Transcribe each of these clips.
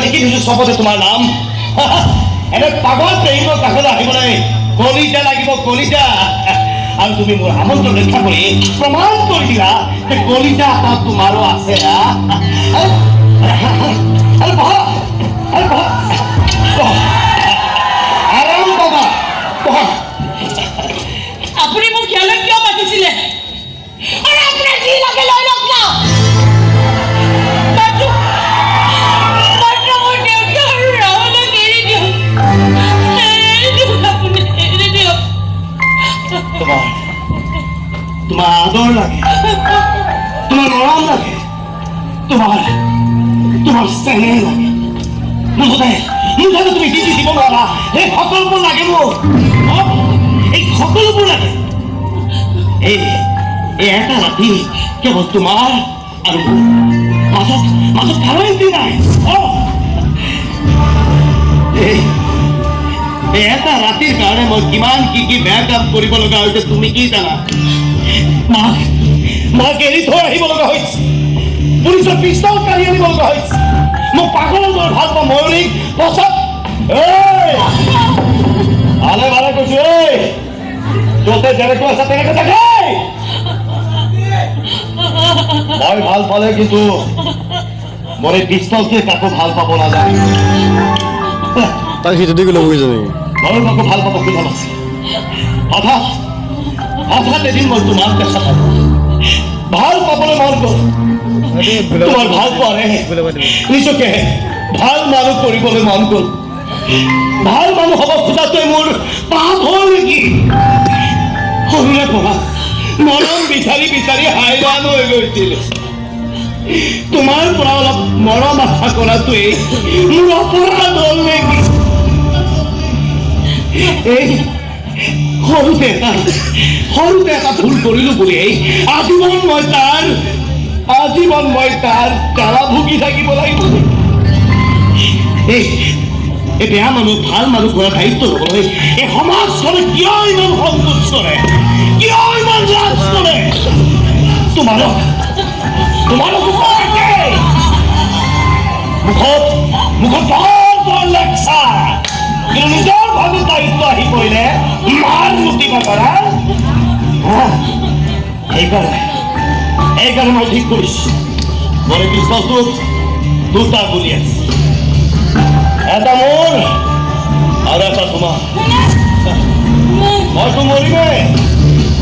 লিখি দিছো চবতে তোমাৰ নাম এনে পাগল প্ৰেমৰ কাষলৈ আহিবলৈ কলিজা লাগিব কলিজা আৰু তুমি মোৰ আমন্ত্ৰণ ৰক্ষা কৰি প্ৰমাণ কৰি দিলা যে কলিজা এটা তোমাৰো আছে আৰাম বাবা আপুনি মোক ইয়ালৈ কিয় মাতিছিলে আৰু আপোনাৰ যি লাগে লৈ লওক না তোমাৰ আদৰ লাগে তোমাৰ মৰম লাগে তোমাৰ স্নেহ লাগে মুঠতে তুমি যি দিব নোৱাৰা এই সকলোবোৰ লাগে মোক এই সকলোবোৰ লাগে এই এটা ৰাতি কেৱল তোমাৰ আৰু মাজত কাৰো এণ্টি নাই এটা ৰাতিৰ কাৰণে মই কিমান কি বেয়া কাম কৰিব লগা হৈছে তুমি কি জানা মাক এৰি থৈ আহিব লগা হৈছে পুলিচৰ পিষ্টল কাঢ়ি আনিব লগা হৈছে মোক পাগলৰ দৰে ভাল পাওঁ ময়ূৰীক পছত ভালে কৈছো য'তে যেনেকৈ আছে তেনেকৈ থাকে মই ভাল পালে কিন্তু মোৰ এই পিষ্টলটোৱে কাকো ভাল পাব নাজানে তাক সেইটো দি গ'লে বুজি জানি ময়ো কাকো ভাল পাব খোজা নাছিল হঠাৎ এদিন মই তোমাক দেখা পালো ভাল পাবলৈ মন গ'ল তোমাৰ ভাল পোৱাৰে নিজকে ভাল মানুহ কৰিবলৈ মন গ'ল ভাল মানুহ হ'ব খোজাটোৱে মোৰ পাপ হ'ল নেকি সৰুৰে পৰা মৰম বিচাৰি হাইৰাণ হৈ গৈছিল তোমাৰ পৰা অলপ মৰম আশা কৰাটোৱেই মোৰ অপৰাধ হ'ল নেকি এই সৰুতে এটা ভুল কৰিলো বুলি আজীৱন মই তাৰ জ্বালা ভুগি থাকিব লাগিব এই বেয়া মানুহ ভাল মানুহ কৰা দায়িত্ব ল'বলৈ এই সমাজখনে কিয় ইমান সংকোচ কৰে কিয় ইমান লাজ কৰে তোমালোক মুখত বৰ লেকচাৰ কিন্তু নিজৰ ভাবে দায়িত্ব আহি পৰিলে মাৰ লুটিবা কৰা সেইকাৰণে মই ঠিক কৰিছো মোৰ পিছটোত দুটা গুলি আছে এটা মোৰ আৰু এটা তোমাৰ মইতো মৰিমেই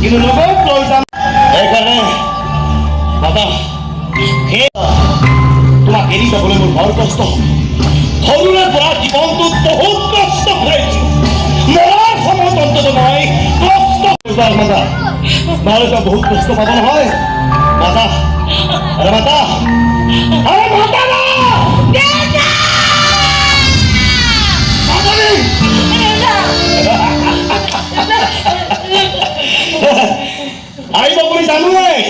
কিন্তু লগত লৈ যাম সেইকাৰণে দাদা তোমাক এৰি যাবলৈ মোৰ বৰ কষ্ট সৰুৰে পৰা জীৱনটোত বহুত কষ্ট কৰিছো মৰাৰ সময়ত অন্তত মই কষ্ট মাতা নহ'লে তই বহুত কষ্ট পাব নহয় মাতা আহিব বুলি জানোৱেই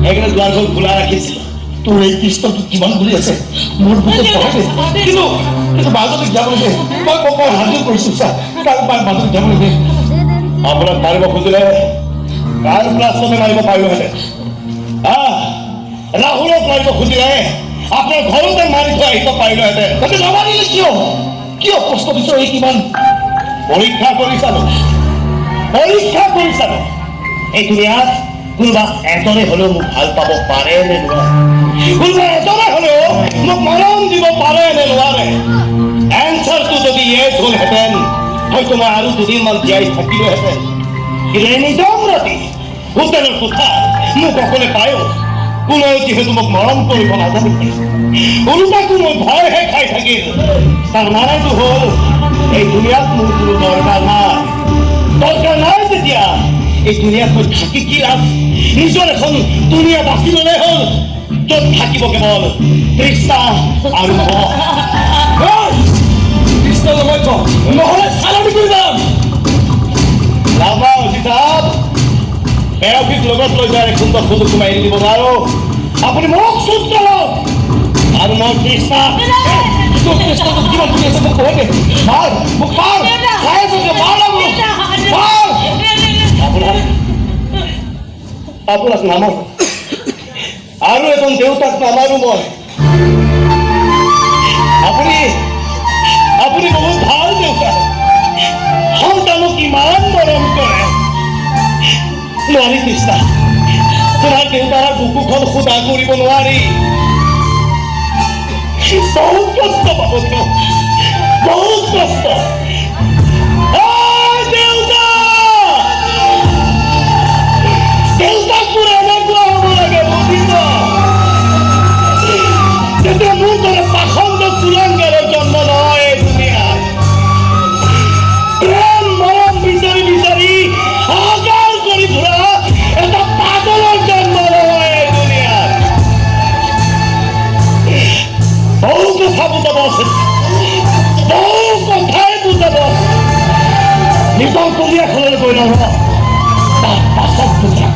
সেইকাৰণে দুৱাৰখন খোলা ৰাখিছিলো তোৰ এই পিষ্টলটো কিমান গুলি আছে মোৰ বুকুত পঢ়াইছে কিন্তু মাজতে যাব লাগে মই হাজিৰ কৰিছো মাজতে যাব লাগে আপোনাক মাৰিব খুজিলে কাৰ প্লাষ্টমে মাৰিব পাৰিবহেঁতেন ৰাহুলক মাৰিব খুজিলে আপোনাৰ ঘৰতে মাৰি থৈ আহিব পাৰিলেহেঁতেন তাতে নামাৰিলে কিয় প্ৰশ্ন দিছ এই কিমান পৰীক্ষা কৰি চালো এই দুনিয়াত কোনোবা এজনে হ'লেও মোক ভাল পাব পাৰে নে নোৱাৰে কোনোবা এজনে হ'লেও মোক মৰম দিব পাৰে নে নোৱাৰে এনচাৰটো যদি ইয়েছ হ'লহেঁতেন হয়তো মই আৰু দুদিনমান জীয়াই থাকিলোহেঁতেন কিন্তু এই নিজাম ৰাতি হোটেলৰ কোঠা মোক অকলে পায়ো কোনেও যিহেতু মোক মৰম কৰিব নাজানে ওলোটাকো মই ভয়হে খাই থাকিল তাৰ মানেটো হ'ল এই দুনিয়াত মোৰ কোনো দৰকাৰ নাই তেতিয়া এই দুনিয়াত মই থাকি কি লাভ নিজৰ এখন দুনিয়া বাছি ল'লে হ'ল য'ত থাকিব কেৱল তৃষ্ণা আৰু তৃষ্ণা নহয় নহ'লে চালানি কৰি যাম লাভা অজিতাপ বেয়াফিক লগত লৈ যায় সুন্দৰ সুযোগ সোমাই এৰি দিব নোৱাৰো আপুনি মোক চুপ কৰক আৰু মই তৃষ্ণা কিমান তুমি আছে মোক কয় দে মাৰ মোক মাৰ চাই আছো যে মাৰ আপোনাক নামাৰো আৰু এজন দেউতাক নামাৰো মই আপুনি আপুনি বহুত ভাল দেউতা সন্তানক ইমান মৰম কৰে নোৱাৰি কৃষ্ণা তোমাৰ দেউতাৰ বুকুখন সোধা কৰিব নোৱাৰি বহুত কষ্ট পাব বহুত কষ্ট দেউতাক মোৰ এনেকুৱা হ'ব লাগে বুজিব তেতিয়া মোৰ দৰে পাখণ্ড কুলাংগাৰৰ জন্ম নহয় এই দুনিয়াত প্ৰেম মৰম বিচাৰি বিচাৰি হাহাকাৰ কৰি ফুৰা এটা পাগলৰ জন্ম নহয় এই দুনিয়াত বহু কথা বুজাব আছে বহু কথাই বুজাব নিজৰ কলিয়াখলৈ গৈ নহয় তাৰ পাছত বুজা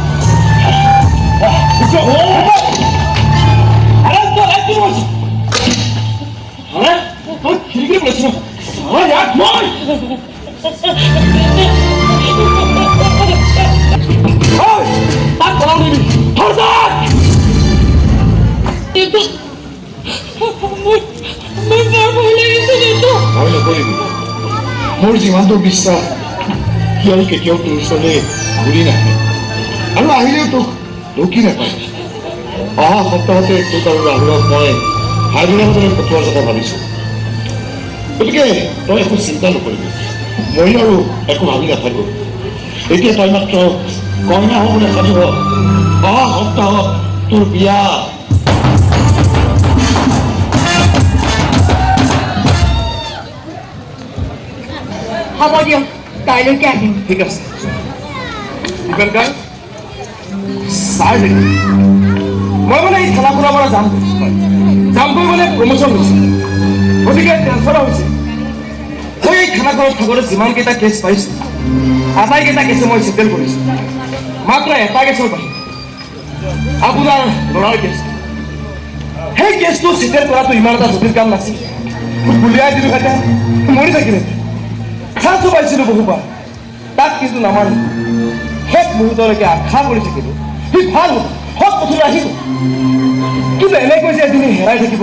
মোৰ যিমানটো বিশ্বাস সিহঁত কেতিয়াও তোৰ ওচৰলৈ ঘূৰি নাহে আৰু আহিলেও তোক ঢুকি নাপায় অহা সপ্তাহতে তোক আৰু ৰাহুলক মই হাইদৰাবাদলৈ পঠোৱাৰ কথা ভাবিছোঁ গতিকে তই একো চিন্তা নকৰিবি মই আৰু একো ভাবি নাথাকোঁ এতিয়া তই মাত্ৰ কইনা হ'বলৈ সাজু হ অহা সপ্তাহত তোৰ বিয়া হ'ব দিয়ক কাইলৈকে আহিম ঠিক আছে দীপেনকাৰ চাই দেখি মই মানে এই থানাখনৰ পৰা যামগৈ মানে প্ৰমোশ্যন হৈছে গতিকে ট্ৰেন্সফাৰ হৈছে মই এই খানাখনত থাকোঁতে যিমানকেইটা কেছ পাইছোঁ আটাইকেইটা কেছে মই চেটেল কৰিছোঁ মাত্ৰ এটা কেছৰ বাহিৰে আপোনাৰ ল'ৰাৰ কেছ সেই কেছটো চেটেল কৰাটো ইমান এটা জটিল কাম নাছিল গুলিয়াই দিলোঁ হেঁতেন মৰি থাকিলে চাঞ্চো পাইছিলোঁ বহুবাৰ তাক কিন্তু নামানো শেষ মুহূৰ্তলৈকে আশা কৰি থাকিলোঁ সি ভাল হ'ব সৎ পথলৈ আহিব কিন্তু এনেকৈ যে এদিন হেৰাই থাকিব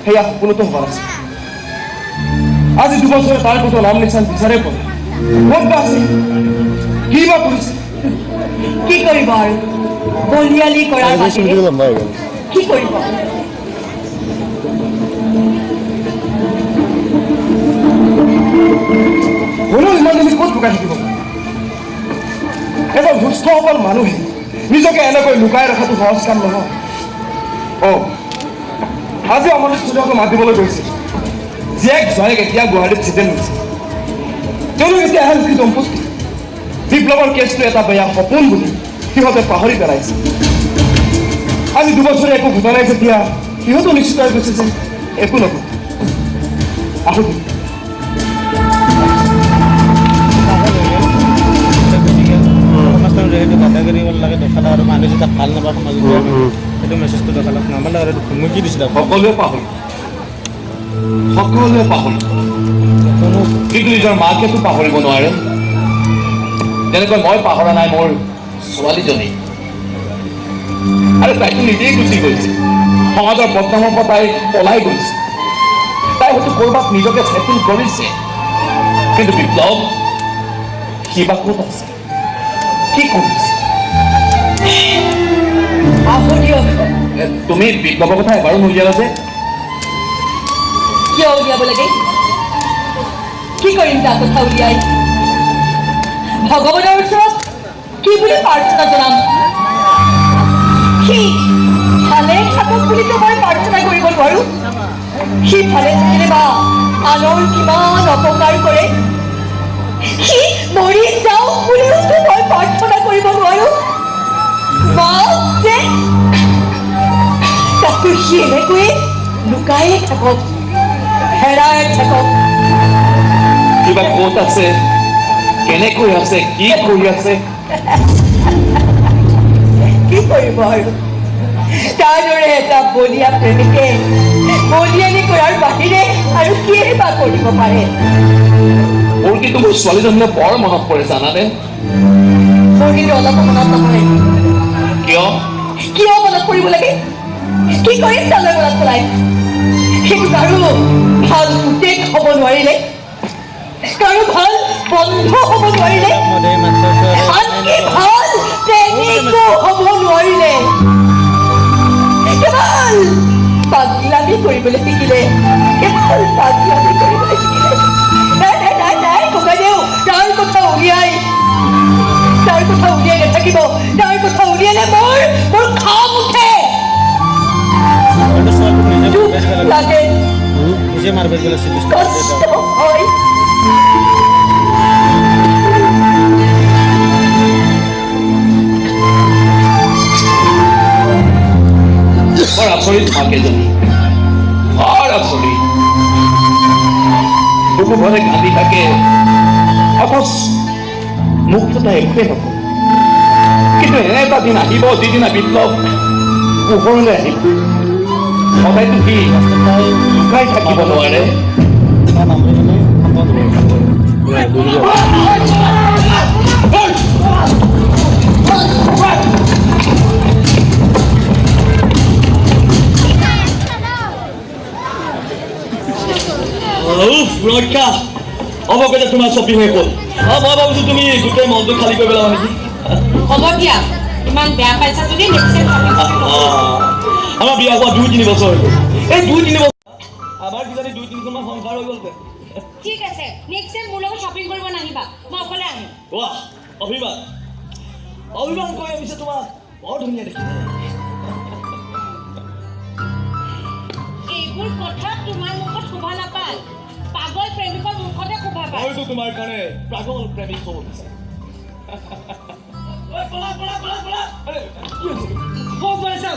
সেয়া সপোনতো হোৱা নাছিল আজি দুবছৰে তাৰ কোনো নাম নিচান বিচাৰে পোৱা ক'ত বা আছে কি বা কৰিছে কি কৰিব আৰু বলিয়ালি কৰাৰ বাহিৰে কি কৰিব হ'লেও ইমান দিন ক'ত লুকাই থাকিব এজন সুস্থ সবল মানুহে নিজকে এনেকৈ লুকাই ৰখাটো সহজ কাম নহয় আজি অমৃত চৌধুৰীক মাতিবলৈ গৈছে জীয়েক জয়েক এতিয়া গুৱাহাটীত চেটেল হৈছে তেওঁলোক এতিয়া এহাল দম্পতি বিপ্লৱৰ কেছটো এটা বেয়া সপোন বুলি সিহঁতে পাহৰি পেলাইছে আজি দুবছৰে একো ঘটা নাই যেতিয়া সিহঁতো নিশ্চিত হৈ গৈছে যে একো নকৰো আহোঁ সেইটো দাদাগিৰি লাগে দেখালে আৰু মানুহ যেতিয়া ভাল নাপায় সমাজত সেইটো মেছেজটো দেখালে নামালে আৰু মই কি দিছিলোঁ সকলোৱে পাহৰি কিন্তু নিজৰ মাকেতো পাহৰিব নোৱাৰে যেনেকৈ মই পাহৰা নাই মোৰ ছোৱালীজনী আৰু তাইতো নিজেই গুচি গৈছে সমাজৰ বদনামৰ পৰা তাই পলাই গৈছে তাই হয়তো ক'ৰবাত নিজকে চেটেল কৰিছে কিন্তু বিপ্লৱ সি বা ক'ত আছে কি কৰিছে তুমি বিপ্লৱৰ কথা এবাৰো নুলিয়ালা যে কিয় উলিয়াব লাগে কি কৰিম তাৰ কথা উলিয়াই ভগৱানৰ ওচৰত কি বুলি প্ৰাৰ্থনা জনাম সি ভালে থাকক বুলিতো মই প্ৰাৰ্থনা কৰিব নোৱাৰো সি ভালে থাকিলে বা আনৰ কিমান অপকাৰ কৰে সি মৰি যাওক বুলিওতো মই প্ৰাৰ্থনা কৰিব নোৱাৰো মা যে তাকো সি এনেকৈয়ে লুকায়ে থাকক হেৰাই থাকক কিবা ক'ত আছে কেনেকৈ আছে কি কৰি আছে কি কৰিব আৰু তাৰ দৰে এটা বলিয়া প্ৰেমিকে বলিয়ানি কৰাৰ বাহিৰে আৰু কিয়ে বা কৰিব পাৰে মোৰ কিন্তু মোৰ ছোৱালীজনীয়ে বৰ মনত পৰে জানানে মোৰ কিন্তু অলপ মনত নপৰে কিয় কিয় মনত পৰিব লাগে কি কৰিম তালৈ মনত পেলাই সেইটো কাৰো ভাল পুতেক হ'ব নোৱাৰিলে, কাৰো ভাল বন্ধু হ'ব নোৱাৰিলে, মদে মাত্ৰ আনকি ভাল প্ৰেমিকো হ'ব নোৱাৰিলে। কেৱল পাগলামি কৰিবলৈ শিকিলে, কেৱল পাগলামি কৰিবলৈ শিকিলে। নাই নাই নাই নাই ককাইদেউ, তাৰ কথা উলিয়াই নাথাকিব। তাৰ কথা উলিয়ালে মোৰ খং উঠে, দুখ লাগে, নিজে মাৰিব গ'লে কষ্ট হয়। বৰ আচৰিত মাকেজনী, বৰ আচৰিত। বুকু ভৰে কান্দি থাকে, অথচ মুখটো তাই একোৱে নকৰে। কিন্তু এনে এটা দিন আহিব যিদিনা বিপ্লৱ পোহৰলৈ আহিব, সদায়তো সি লুকাই থাকিব নোৱাৰে। ৰক্ষা অৱগতে তোমাৰ শ্বপিং হৈ গ'ল। মই ভাবিছো তুমি গোটেই মনটো খালী কৰি পেলাবা নেকি। হ'ব দিয়া, ইমান বেয়া পাইছা যদি আমাৰ বিয়া হোৱা 2-3 বছৰ হৈ গ'ল। এই 2-3 বছৰ আমাৰ কিজানি 2-3খনমান সংসাৰ হৈ গ'ল। ঠিক আছে, নেক্সট টাইম মোৰ লগত শ্বপিং কৰিব নাহিবা, মই অকলে আহিম। ৱাহ, অভিমান অভিমান কৰি আহিছে তোমাক, বৰ ধুনীয়া দেখিছে। এইবোৰ কথা তোমাৰ মুখত শোভা নাপায়, পাগল প্ৰেমিকৰ মুখতে শোভা পায়। হয়তো তোমাৰ কাৰণে পাগল প্ৰেমিক হ'ব বিচাৰে। পলা পলা পলা পলা, কি হৈছে?